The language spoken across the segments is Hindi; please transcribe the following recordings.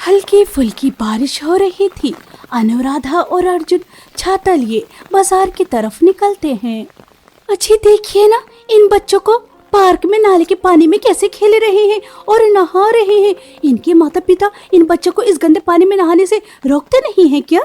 हल्की फुल्की बारिश हो रही थी। अनुराधा और अर्जुन छाता लिए बाजार की तरफ निकलते हैं। अच्छी देखिए ना, इन बच्चों को पार्क में नाले के पानी में कैसे खेल रहे हैं और नहा रहे हैं। इनके माता पिता इन बच्चों को इस गंदे पानी में नहाने से रोकते नहीं हैं क्या?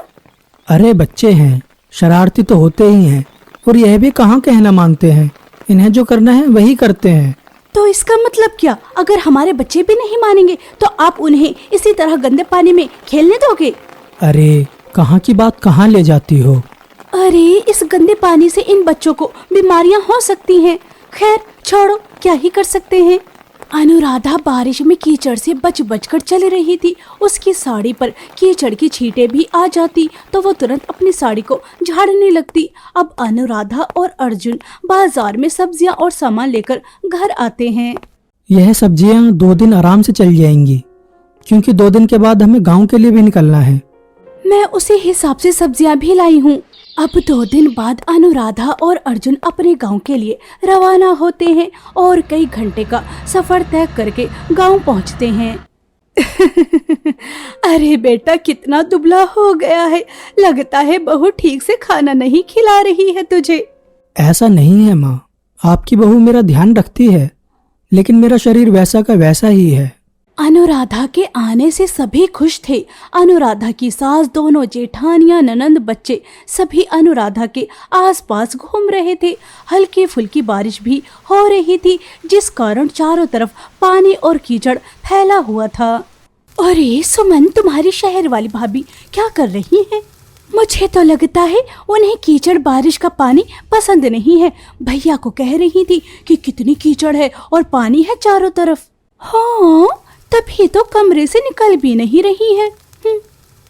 अरे बच्चे हैं, शरारती तो होते ही हैं, और यह भी कहाँ कहना मानते हैं। इन्हें जो करना है वही करते हैं। तो इसका मतलब क्या? अगर हमारे बच्चे भी नहीं मानेंगे तो आप उन्हें इसी तरह गंदे पानी में खेलने दोगे? अरे कहाँ की बात कहाँ ले जाती हो। अरे इस गंदे पानी से इन बच्चों को बीमारियां हो सकती हैं। खैर छोड़ो, क्या ही कर सकते हैं। अनुराधा बारिश में कीचड़ से बच बच कर चल रही थी। उसकी साड़ी पर कीचड़ की छींटें भी आ जाती तो वो तुरंत अपनी साड़ी को झाड़ने लगती। अब अनुराधा और अर्जुन बाजार में सब्जियां और सामान लेकर घर आते हैं। यह सब्जियां 2 दिन आराम से चल जाएंगी, क्योंकि 2 दिन के बाद हमें गांव के लिए भी निकलना है। मैं उसी हिसाब से सब्जियां भी लाई हूँ। अब 2 दिन बाद अनुराधा और अर्जुन अपने गांव के लिए रवाना होते हैं और कई घंटे का सफर तय करके गांव पहुंचते हैं। अरे बेटा, कितना दुबला हो गया है। लगता है बहू ठीक से खाना नहीं खिला रही है तुझे। ऐसा नहीं है माँ, आपकी बहू मेरा ध्यान रखती है, लेकिन मेरा शरीर वैसा का वैसा ही है। अनुराधा के आने से सभी खुश थे। अनुराधा की सास, दोनों जेठानियां, ननंद, बच्चे सभी अनुराधा के आसपास घूम रहे थे। हल्की फुल्की बारिश भी हो रही थी, जिस कारण चारों तरफ पानी और कीचड़ फैला हुआ था। अरे सुमन, तुम्हारी शहर वाली भाभी क्या कर रही हैं? मुझे तो लगता है उन्हें कीचड़ बारिश का पानी पसंद नहीं है। भैया को कह रही थी कि कितनी कीचड़ है और पानी है चारों तरफ। हाँ, तभी तो कमरे से निकल भी नहीं रही है।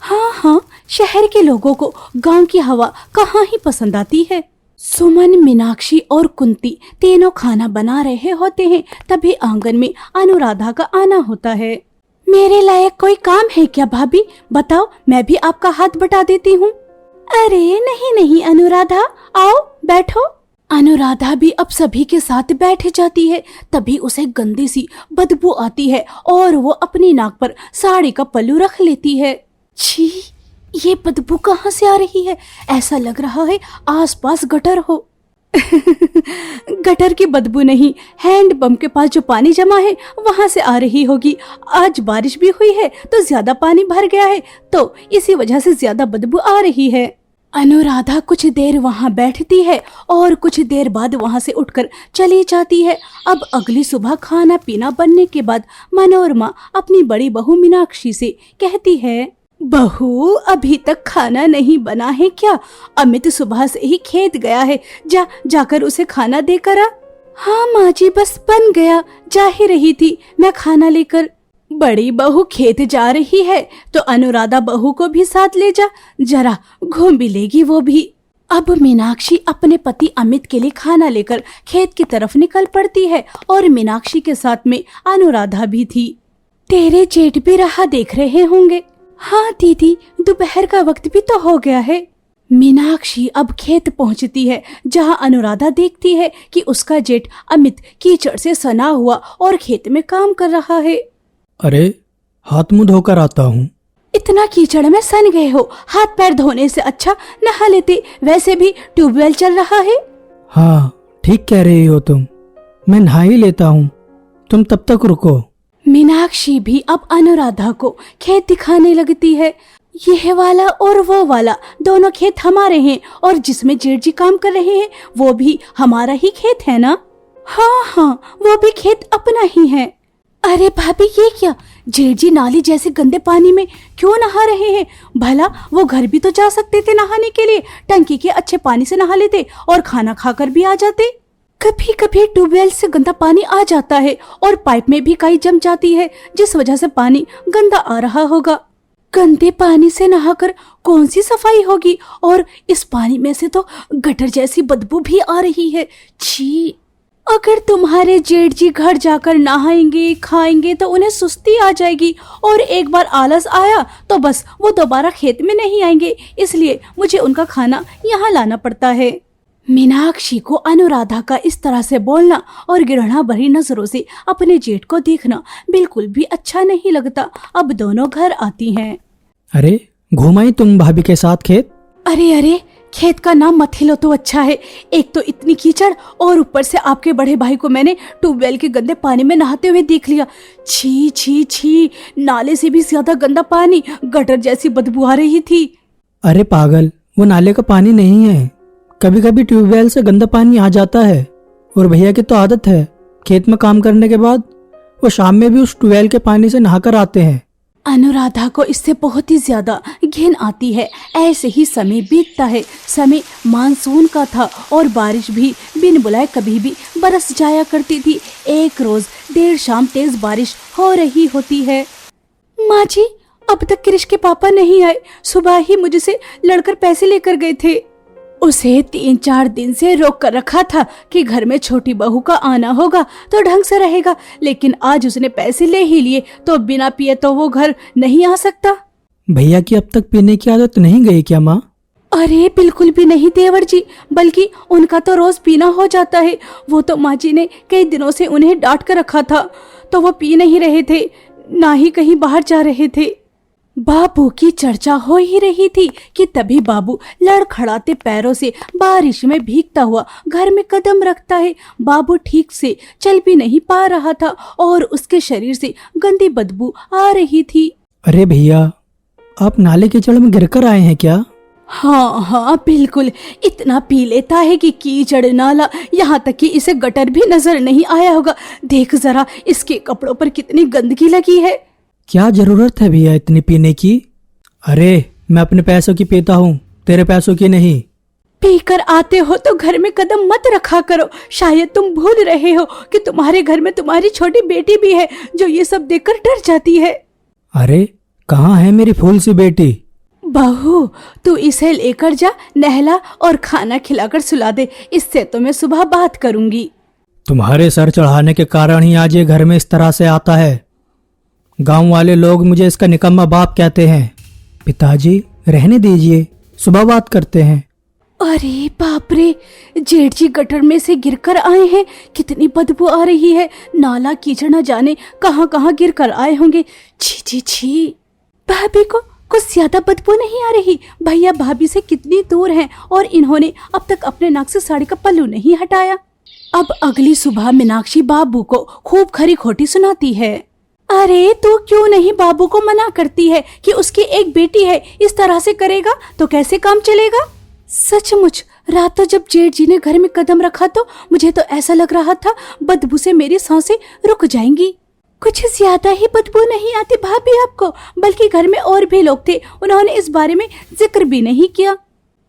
हाँ, शहर के लोगों को गांव की हवा कहाँ ही पसंद आती है। सुमन, मीनाक्षी और कुंती तीनों खाना बना रहे होते हैं। तभी आंगन में अनुराधा का आना होता है। मेरे लायक कोई काम है क्या भाभी? बताओ, मैं भी आपका हाथ बटा देती हूँ। अरे नहीं अनुराधा, आओ बैठो। अनुराधा भी अब सभी के साथ बैठ जाती है। तभी उसे गंदी सी बदबू आती है और वो अपनी नाक पर साड़ी का पल्लू रख लेती है। छी, ये बदबू कहाँ से आ रही है? ऐसा लग रहा है आसपास गटर हो। गटर की बदबू नहीं, हैंड पंप के पास जो पानी जमा है वहां से आ रही होगी। आज बारिश भी हुई है तो ज्यादा पानी भर गया है, तो इसी वजह से ज्यादा बदबू आ रही है। अनुराधा कुछ देर वहां बैठती है और कुछ देर बाद वहां से उठकर चली जाती है। अब अगली सुबह खाना पीना बनने के बाद मनोरमा अपनी बड़ी बहू मीनाक्षी से कहती है, बहू अभी तक खाना नहीं बना है क्या? अमित सुबह से ही खेत गया है, जाकर उसे खाना देकर आ। हाँ माँ जी, बस बन गया, जा ही रही थी मैं खाना लेकर। बड़ी बहू खेत जा रही है तो अनुराधा बहू को भी साथ ले जा, जरा घूम भी लेगी वो भी। अब मीनाक्षी अपने पति अमित के लिए खाना लेकर खेत की तरफ निकल पड़ती है और मीनाक्षी के साथ में अनुराधा भी थी। तेरे जेठ भी राह देख रहे होंगे। हाँ दीदी, दोपहर का वक्त भी तो हो गया है। मीनाक्षी अब खेत पहुंचती है, जहां अनुराधा देखती है कि उसका जेठ अमित कीचड़ से सना हुआ और खेत में काम कर रहा है। अरे हाथ मुंह धोकर आता हूँ। इतना कीचड़ में सन गए हो, हाथ पैर धोने से अच्छा नहा लेते, वैसे भी ट्यूबवेल चल रहा है। हाँ ठीक कह रही हो तुम, मैं नहा ही लेता हूँ, तुम तब तक रुको। मीनाक्षी भी अब अनुराधा को खेत दिखाने लगती है। यह वाला और वो वाला दोनों खेत हमारे हैं और जिसमें जेठ जी काम कर रहे हैं वो भी हमारा ही खेत है ना? हाँ, वो भी खेत अपना ही है। अरे भाभी, ये क्या? जेठ जी नाली जैसे गंदे पानी में क्यों नहा रहे हैं? भला वो घर भी तो जा सकते थे नहाने के लिए, टंकी के अच्छे पानी से नहा लेते और खाना खाकर भी आ जाते। कभी कभी ट्यूबवेल से गंदा पानी आ जाता है और पाइप में भी काई जम जाती है, जिस वजह से पानी गंदा आ रहा होगा। गंदे पानी से नहाकर कौन सी सफाई होगी? और इस पानी में से तो गटर जैसी बदबू भी आ रही है। छी, अगर तुम्हारे जेठ जी घर जाकर नहाएंगे खाएंगे तो उन्हें सुस्ती आ जाएगी और एक बार आलस आया तो बस वो दोबारा खेत में नहीं आएंगे, इसलिए मुझे उनका खाना यहाँ लाना पड़ता है। मीनाक्षी को अनुराधा का इस तरह से बोलना और घृणा भरी नजरों से अपने जेठ को देखना बिल्कुल भी अच्छा नहीं लगता। अब दोनों घर आती हैं। अरे घुमाई तुम भाभी के साथ खेत? अरे खेत का नाम मत हिलो तो अच्छा है। एक तो इतनी कीचड़ और ऊपर से आपके बड़े भाई को मैंने ट्यूबवेल के गंदे पानी में नहाते हुए देख लिया। छी छी छी, नाले से भी ज्यादा गंदा पानी, गटर जैसी बदबू आ रही थी। अरे पागल, वो नाले का पानी नहीं है। कभी कभी ट्यूबवेल से गंदा पानी आ जाता है और भैया की तो आदत है, खेत में काम करने के बाद वो शाम में भी उस ट्यूबवेल के पानी से नहाकर आते हैं। अनुराधा को इससे बहुत ही ज्यादा घिन आती है। ऐसे ही समय बीतता है। समय मानसून का था और बारिश भी बिन बुलाए कभी भी बरस जाया करती थी। एक रोज देर शाम तेज बारिश हो रही होती है। माँ जी, अब तक कृष के पापा नहीं आए। सुबह ही मुझसे लड़कर पैसे लेकर गए थे। उसे 3-4 दिन से रोक कर रखा था कि घर में छोटी बहू का आना होगा तो ढंग से रहेगा, लेकिन आज उसने पैसे ले ही लिए तो बिना पिए तो वो घर नहीं आ सकता। भैया की अब तक पीने की आदत नहीं गई क्या माँ? अरे बिल्कुल भी नहीं देवर जी, बल्कि उनका तो रोज पीना हो जाता है। वो तो माँ जी ने कई दिनों से उन्हें डांट कर रखा था तो वो पी नहीं रहे थे, ना ही कहीं बाहर जा रहे थे। बाबू की चर्चा हो ही रही थी कि तभी बाबू लड़खड़ाते पैरों से बारिश में भीगता हुआ घर में कदम रखता है। बाबू ठीक से चल भी नहीं पा रहा था और उसके शरीर से गंदी बदबू आ रही थी। अरे भैया, आप नाले कीचड़ में गिरकर आए हैं क्या? हाँ बिल्कुल, इतना पी लेता है कि कीचड़ नाला, यहाँ तक कि इसे गटर भी नजर नहीं आया होगा। देख जरा इसके कपड़ों पर कितनी गंदगी लगी है। क्या जरूरत है भैया इतनी पीने की? अरे मैं अपने पैसों की पीता हूँ, तेरे पैसों की नहीं। पीकर आते हो तो घर में कदम मत रखा करो। शायद तुम भूल रहे हो कि तुम्हारे घर में तुम्हारी छोटी बेटी भी है जो ये सब देखकर डर जाती है। अरे कहाँ है मेरी फूल सी बेटी? बहू, तू इसे लेकर जा, नहला और खाना खिलाकर सुला दे। इससे तो मैं सुबह बात करूंगी। तुम्हारे सर चढ़ाने के कारण ही आज ये घर में इस तरह से आता है। गांव वाले लोग मुझे इसका निकम्मा बाप कहते हैं। पिताजी रहने दीजिए, सुबह बात करते हैं। अरे बाप रे, जेठ जी गटर में से गिरकर आए हैं। कितनी बदबू आ रही है। नाला कीचड़ न जाने कहाँ कहाँ गिरकर आए होंगे। छी छी छी। भाभी को कुछ ज्यादा बदबू नहीं आ रही? भैया भाभी से कितनी दूर हैं और इन्होंने अब तक अपने नाक से साड़ी का पल्लू नहीं हटाया। अब अगली सुबह मीनाक्षी बाबू को खूब खरी खोटी सुनाती है। अरे तू क्यों नहीं बाबू को मना करती है कि उसकी एक बेटी है, इस तरह से करेगा तो कैसे काम चलेगा? सचमुच रात तो जब जेठ जी ने घर में कदम रखा तो मुझे तो ऐसा लग रहा था बदबू से मेरी सांसें रुक जाएंगी। कुछ ज्यादा ही बदबू नहीं आती भाभी आपको? बल्कि घर में और भी लोग थे, उन्होंने इस बारे में जिक्र भी नहीं किया।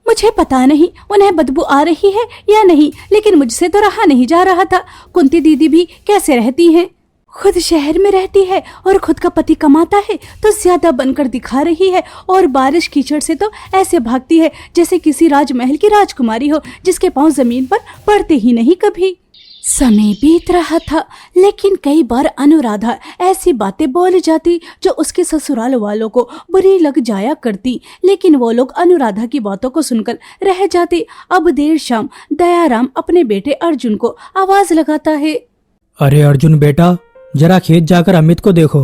मुझे पता नहीं उन्हें बदबू आ रही है या नहीं, लेकिन मुझसे तो रहा नहीं जा रहा था। कुंती दीदी भी कैसे रहती हैं? खुद शहर में रहती है और खुद का पति कमाता है तो ज्यादा बनकर दिखा रही है, और बारिश कीचड़ से तो ऐसे भागती है जैसे किसी राजमहल की राजकुमारी हो जिसके पांव जमीन पर पड़ते ही नहीं कभी। समय बीत रहा था, लेकिन कई बार अनुराधा ऐसी बातें बोल जाती जो उसके ससुराल वालों को बुरी लग जाया करती, लेकिन वो लोग अनुराधा की बातों को सुनकर रह जाते। अब देर शाम दयाराम अपने बेटे अर्जुन को आवाज लगाता है। अरे अर्जुन बेटा, जरा खेत जाकर अमित को देखो।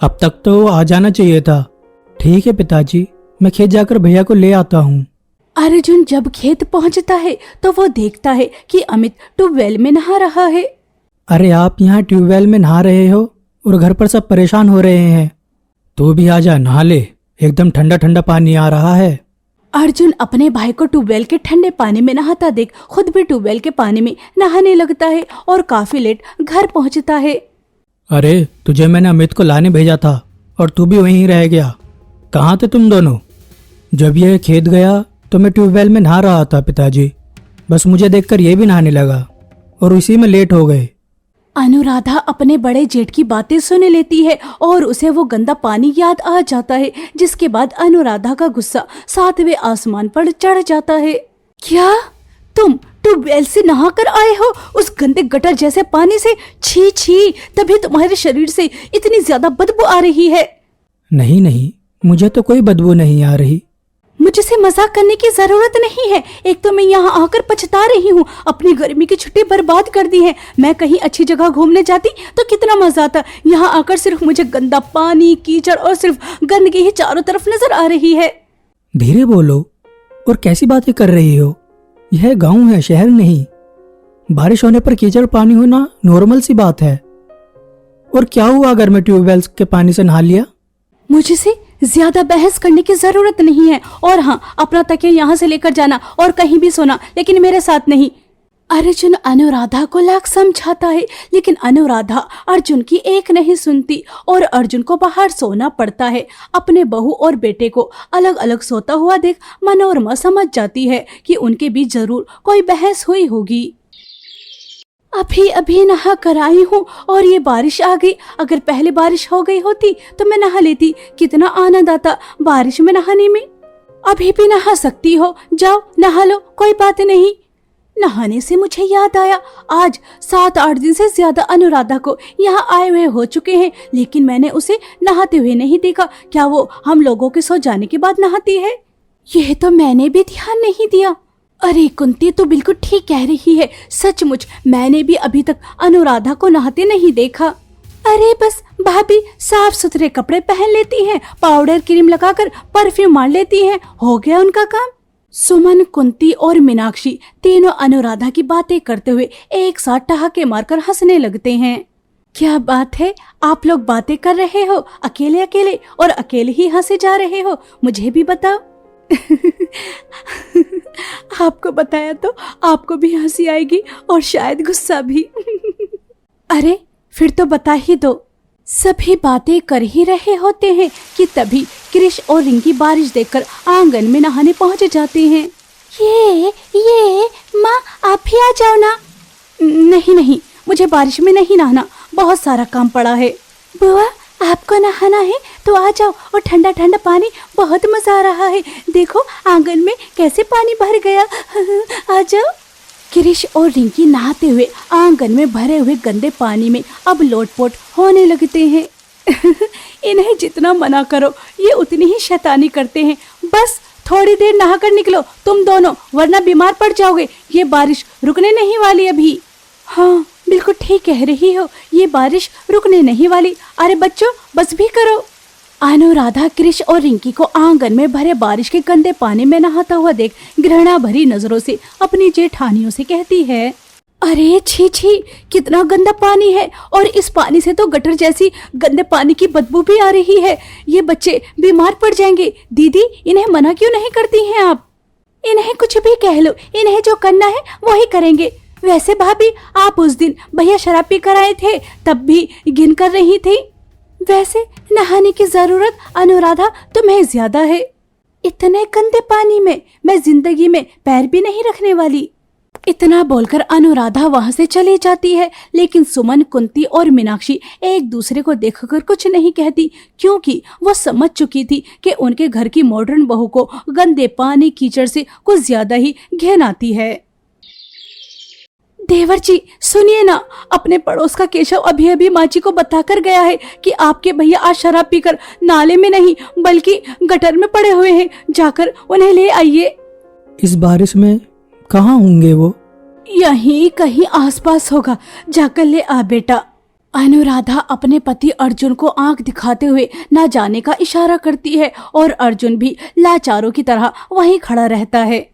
अब तक तो आ जाना चाहिए था। ठीक है पिताजी, मैं खेत जाकर भैया को ले आता हूँ। अर्जुन जब खेत पहुँचता है तो वो देखता है कि अमित ट्यूबवेल में नहा रहा है। अरे आप यहाँ ट्यूबवेल में नहा रहे हो और घर पर सब परेशान हो रहे हैं। तू भी आजा, नहा ले, एकदम ठंडा ठंडा पानी आ रहा है। अर्जुन अपने भाई को ट्यूबवेल के ठंडे पानी में नहाता देख खुद भी ट्यूबवेल के पानी में नहाने लगता है और काफी लेट घर पहुँचता है। अरे तुझे मैंने अमित को लाने भेजा था और तू भी वहीं रह गया। कहाँ थे तुम दोनों? जब ये खेत गया तो मैं ट्यूबवेल में नहा रहा था पिताजी। बस मुझे देखकर ये भी नहाने लगा और उसी में लेट हो गए। अनुराधा अपने बड़े जेठ की बातें सुन लेती है और उसे वो गंदा पानी याद आ जाता है, जिसके बाद अनुराधा का गुस्सा 7वें आसमान पर चढ़ जाता है। क्या तुम ट्यूबवेल से नहा कर आए हो उस गंदे गटर जैसे पानी से? छी छी, तभी तुम्हारे शरीर से इतनी ज्यादा बदबू आ रही है। नहीं नहीं, मुझे तो कोई बदबू नहीं आ रही। मुझसे मजाक करने की जरूरत नहीं है। एक तो मैं यहाँ आकर पछता रही हूँ, अपनी गर्मी की छुट्टी बर्बाद कर दी है। मैं कहीं अच्छी जगह घूमने जाती तो कितना मजा आता। यहाँ आकर सिर्फ मुझे गंदा पानी, कीचड़ और सिर्फ गंदगी ही चारों तरफ नजर आ रही है। धीरे बोलो, और कैसी बातें कर रही हो? यह गांव है, शहर नहीं। बारिश होने पर कीचड़ पानी होना नॉर्मल सी बात है। और क्या हुआ अगर मैं ट्यूबवेल के पानी से नहा लिया? मुझसे ज्यादा बहस करने की जरूरत नहीं है। और हाँ, अपना तकिया यहाँ से लेकर जाना और कहीं भी सोना, लेकिन मेरे साथ नहीं। अर्जुन अनुराधा को लाख समझाता है, लेकिन अनुराधा अर्जुन की एक नहीं सुनती और अर्जुन को बाहर सोना पड़ता है। अपने बहू और बेटे को अलग अलग सोता हुआ देख मनोरमा समझ जाती है कि उनके बीच जरूर कोई बहस हुई होगी। अभी अभी नहा कर आई हूँ और ये बारिश आ गई। अगर पहले बारिश हो गई होती तो मैं नहा लेती। कितना आनंद आता बारिश में नहाने में। अभी भी नहा सकती हो, जाओ नहा लो, कोई बात नहीं। नहाने से मुझे याद आया, आज 7-8 दिन से ज्यादा अनुराधा को यहाँ आए हुए हो चुके हैं, लेकिन मैंने उसे नहाते हुए नहीं देखा। क्या वो हम लोगों के सो जाने के बाद नहाती है? यह तो मैंने भी ध्यान नहीं दिया। अरे कुंती, तो बिल्कुल ठीक कह रही है। सचमुच मैंने भी अभी तक अनुराधा को नहाते नहीं देखा। अरे बस भाभी साफ सुथरे कपड़े पहन लेती हैं, पाउडर क्रीम लगाकर परफ्यूम मार लेती हैं, हो गया उनका काम। सुमन, कुंती और मीनाक्षी तीनों अनुराधा की बातें करते हुए एक साथ ठहाके मारकर हंसने लगते हैं। क्या बात है, आप लोग बातें कर रहे हो अकेले अकेले और अकेले ही हंसे जा रहे हो? मुझे भी बताओ। आपको बताया तो आपको भी हंसी आएगी और शायद गुस्सा भी। अरे फिर तो बता ही दो। सभी बातें कर ही रहे होते हैं कि तभी कृष और रिंकी बारिश देखकर आंगन में नहाने पहुंच जाते हैं। ये माँ, आप भी आ जाओ ना। नहीं नहीं, मुझे बारिश में नहीं नहाना, बहुत सारा काम पड़ा है। बुआ, आपको नहाना है तो आ जाओ, और ठंडा ठंडा पानी, बहुत मजा आ रहा है। देखो आंगन में कैसे पानी भर गया। आ जाओ। कृष और रिंकी नहाते हुए आंगन में भरे हुए गंदे पानी में अब लोटपोट होने लगते हैं। इन्हें जितना मना करो ये उतनी ही शैतानी करते हैं। बस थोड़ी देर नहाकर निकलो तुम दोनों, वरना बीमार पड़ जाओगे। ये बारिश रुकने नहीं वाली अभी। हाँ बिल्कुल ठीक कह रही हो, ये बारिश रुकने नहीं वाली। अरे बच्चों बस भी करो। अनुराधा कृष और रिंकी को आंगन में भरे बारिश के गंदे पानी में नहाता हुआ देख घृणा भरी नजरों से अपनी जेठानियों से कहती है, अरे छी छी, कितना गंदा पानी है, और इस पानी से तो गटर जैसी गंदे पानी की बदबू भी आ रही है। ये बच्चे बीमार पड़ जाएंगे। दीदी इन्हें मना क्यों नहीं करती हैं आप? इन्हें कुछ भी कह लो, इन्हें जो करना है वही करेंगे। वैसे भाभी, आप उस दिन भैया शराब पी कर आए थे, तब भी घिन कर रही थी। वैसे नहाने की जरूरत अनुराधा तुम्हें ज्यादा है। इतने गंदे पानी में मैं जिंदगी में पैर भी नहीं रखने वाली। इतना बोलकर अनुराधा वहां से चली जाती है, लेकिन सुमन, कुंती और मीनाक्षी एक दूसरे को देखकर कुछ नहीं कहती, क्योंकि वो समझ चुकी थी कि उनके घर की मॉडर्न बहू को गंदे पानी कीचड़ से कुछ ज्यादा ही घिन आती है। देवर जी सुनिए ना, अपने पड़ोस का केशव अभी अभी माँ जी को बताकर गया है कि आपके भैया आज शराब पीकर नाले में नहीं बल्कि गटर में पड़े हुए हैं। जाकर उन्हें ले आइए। इस बारिश में कहाँ होंगे वो? यहीं कहीं आसपास होगा, जाकर ले आ बेटा। अनुराधा अपने पति अर्जुन को आंख दिखाते हुए ना जाने का इशारा करती है और अर्जुन भी लाचारों की तरह वहीं खड़ा रहता है।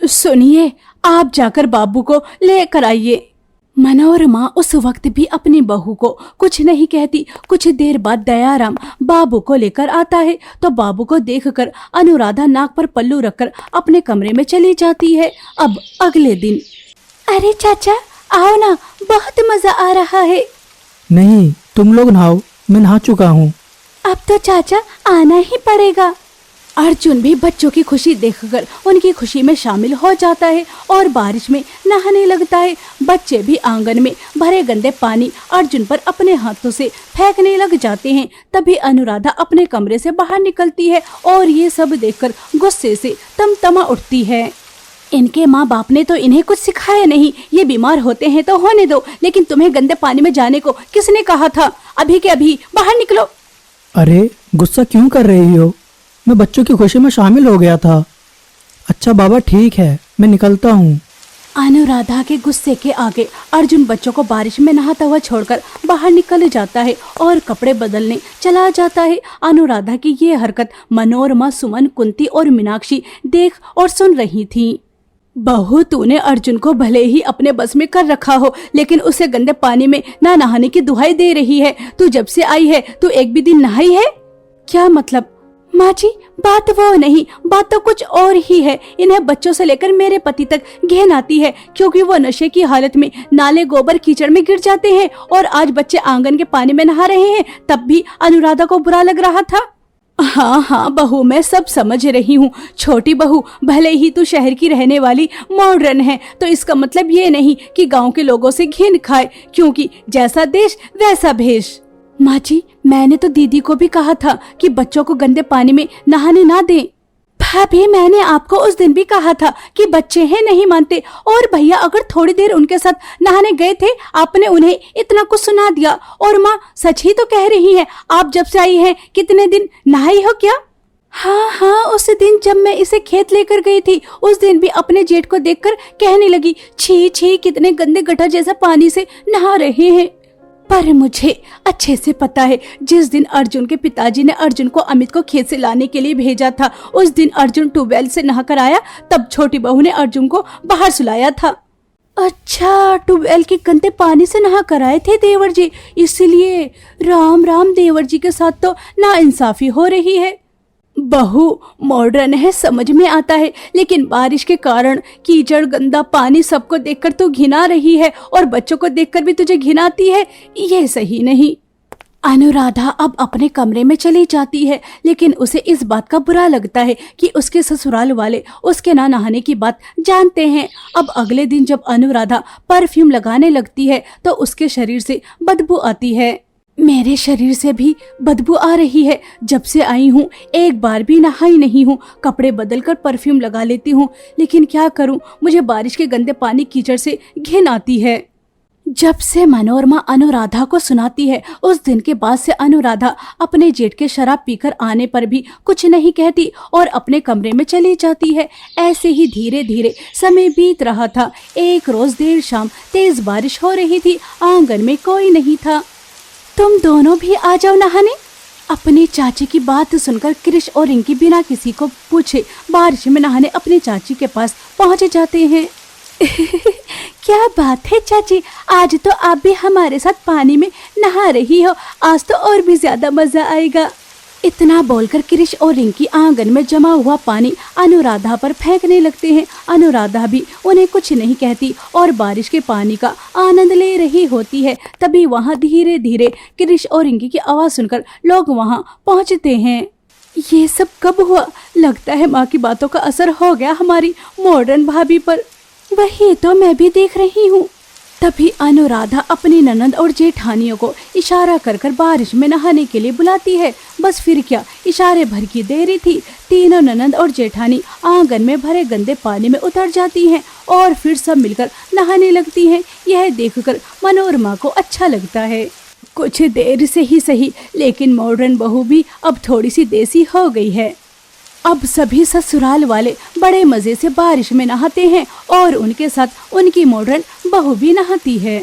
सुनिए, आप जाकर बाबू को लेकर आइए। मनोरमा उस वक्त भी अपनी बहू को कुछ नहीं कहती। कुछ देर बाद दयाराम बाबू को लेकर आता है तो बाबू को देखकर अनुराधा नाक पर पल्लू रखकर अपने कमरे में चली जाती है। अब अगले दिन, अरे चाचा आओ ना, बहुत मजा आ रहा है। नहीं, तुम लोग नहाओ, मैं नहा चुका हूँ। अब तो चाचा आना ही पड़ेगा। अर्जुन भी बच्चों की खुशी देखकर उनकी खुशी में शामिल हो जाता है और बारिश में नहाने लगता है। बच्चे भी आंगन में भरे गंदे पानी अर्जुन पर अपने हाथों से फेंकने लग जाते हैं। तभी अनुराधा अपने कमरे से बाहर निकलती है और ये सब देखकर गुस्से से तमतमा उठती है। इनके माँ बाप ने तो इन्हें कुछ सिखाया नहीं, ये बीमार होते हैं तो होने दो, लेकिन तुम्हें गंदे पानी में जाने को किसने कहा था? अभी के अभी बाहर निकलो। अरे गुस्सा क्यों कर रही हो? मैं बच्चों की खुशी में शामिल हो गया था। अच्छा बाबा ठीक है, मैं निकलता हूँ। अनुराधा के गुस्से के आगे अर्जुन बच्चों को बारिश में नहाता हुआ छोड़कर बाहर निकल जाता है और कपड़े बदलने चला जाता है। अनुराधा की ये हरकत मनोरमा, सुमन, कुंती और मीनाक्षी देख और सुन रही थीं। बहू, तूने अर्जुन को भले ही अपने बस में कर रखा हो, लेकिन उसे गंदे पानी में ना नहाने की दुहाई दे रही है। तू जब से आई है तू एक भी दिन नहाई है? क्या मतलब? माँ जी, बात वो नहीं, बात तो कुछ और ही है। इन्हें बच्चों से लेकर मेरे पति तक घिन आती है, क्योंकि वो नशे की हालत में नाले, गोबर, कीचड़ में गिर जाते हैं और आज बच्चे आंगन के पानी में नहा रहे हैं, तब भी अनुराधा को बुरा लग रहा था। हाँ हाँ बहू, मैं सब समझ रही हूँ। छोटी बहू, भले ही तू शहर की रहने वाली मॉडर्न है, तो इसका मतलब ये नहीं कि गांव के लोगों से घिन खाए, क्योंकि जैसा देश वैसा भेष। माँ जी, मैंने तो दीदी को भी कहा था कि बच्चों को गंदे पानी में नहाने ना दें। भाभी, मैंने आपको उस दिन भी कहा था कि बच्चे हैं, नहीं मानते। और भैया अगर थोड़ी देर उनके साथ नहाने गए थे, आपने उन्हें इतना कुछ सुना दिया। और माँ सच ही तो कह रही है, आप जब से आई हैं कितने दिन नहाई हो क्या? हाँ हाँ, उस दिन जब मैं इसे खेत लेकर गई थी, उस दिन भी अपने जेठ को देखकर कहने लगी, छी छी, कितने गंदे गटर जैसा पानी से नहा रहे हैं। पर मुझे अच्छे से पता है, जिस दिन अर्जुन के पिताजी ने अर्जुन को अमित को खेत से लाने के लिए भेजा था, उस दिन अर्जुन ट्यूबवेल से नहाकर आया, तब छोटी बहू ने अर्जुन को बाहर सुलाया था। अच्छा, ट्यूबवेल के गंदे पानी से नहा कर आए थे देवर जी, इसलिए। राम राम, देवर जी के साथ तो नाइंसाफी हो रही है। बहू मॉडर्न है, समझ में आता है, लेकिन बारिश के कारण कीचड़, गंदा पानी सबको देखकर तू घिना रही है और बच्चों को देखकर भी तुझे घिनाती है, ये सही नहीं। अनुराधा अब अपने कमरे में चली जाती है, लेकिन उसे इस बात का बुरा लगता है कि उसके ससुराल वाले उसके ना नहाने की बात जानते हैं। अब अगले दिन जब अनुराधा परफ्यूम लगाने लगती है तो उसके शरीर से बदबू आती है। मेरे शरीर से भी बदबू आ रही है। जब से आई हूँ एक बार भी नहाई नहीं हूँ। कपड़े बदलकर परफ्यूम लगा लेती हूँ, लेकिन क्या करूँ, मुझे बारिश के गंदे पानी, कीचड़ से घिन आती है। जब से मनोरमा अनुराधा को सुनाती है, उस दिन के बाद से अनुराधा अपने जेठ के शराब पीकर आने पर भी कुछ नहीं कहती और अपने कमरे में चली जाती है। ऐसे ही धीरे धीरे समय बीत रहा था। एक रोज देर शाम तेज बारिश हो रही थी। आंगन में कोई नहीं था। तुम दोनों भी आ जाओ नहाने। अपनी चाची की बात सुनकर क्रिश और रिंकी बिना किसी को पूछे बारिश में नहाने अपनी चाची के पास पहुंच जाते हैं। क्या बात है चाची, आज तो आप भी हमारे साथ पानी में नहा रही हो, आज तो और भी ज्यादा मजा आएगा। इतना बोलकर क्रिश और रिंकी आंगन में जमा हुआ पानी अनुराधा पर फेंकने लगते हैं। अनुराधा भी उन्हें कुछ नहीं कहती और बारिश के पानी का आनंद ले रही होती है। तभी वहां धीरे धीरे क्रिश और रिंकी की आवाज सुनकर लोग वहां पहुंचते हैं। ये सब कब हुआ? लगता है माँ की बातों का असर हो गया हमारी मॉडर्न भाभी पर। वही तो मैं भी देख रही हूँ। तभी अनुराधा अपनी ननंद और जेठानियों को इशारा कर कर बारिश में नहाने के लिए बुलाती है। बस फिर क्या, इशारे भर की देरी थी। तीनों ननंद और जेठानी आंगन में भरे गंदे पानी में उतर जाती हैं और फिर सब मिलकर नहाने लगती हैं। यह देखकर मनोरमा को अच्छा लगता है। कुछ देर से ही सही, लेकिन मॉडर्न बहू भी अब थोड़ी सी देसी हो गई है। अब सभी ससुराल वाले बड़े मजे से बारिश में नहाते हैं और उनके साथ उनकी मॉडर्न बहू भी नहाती है।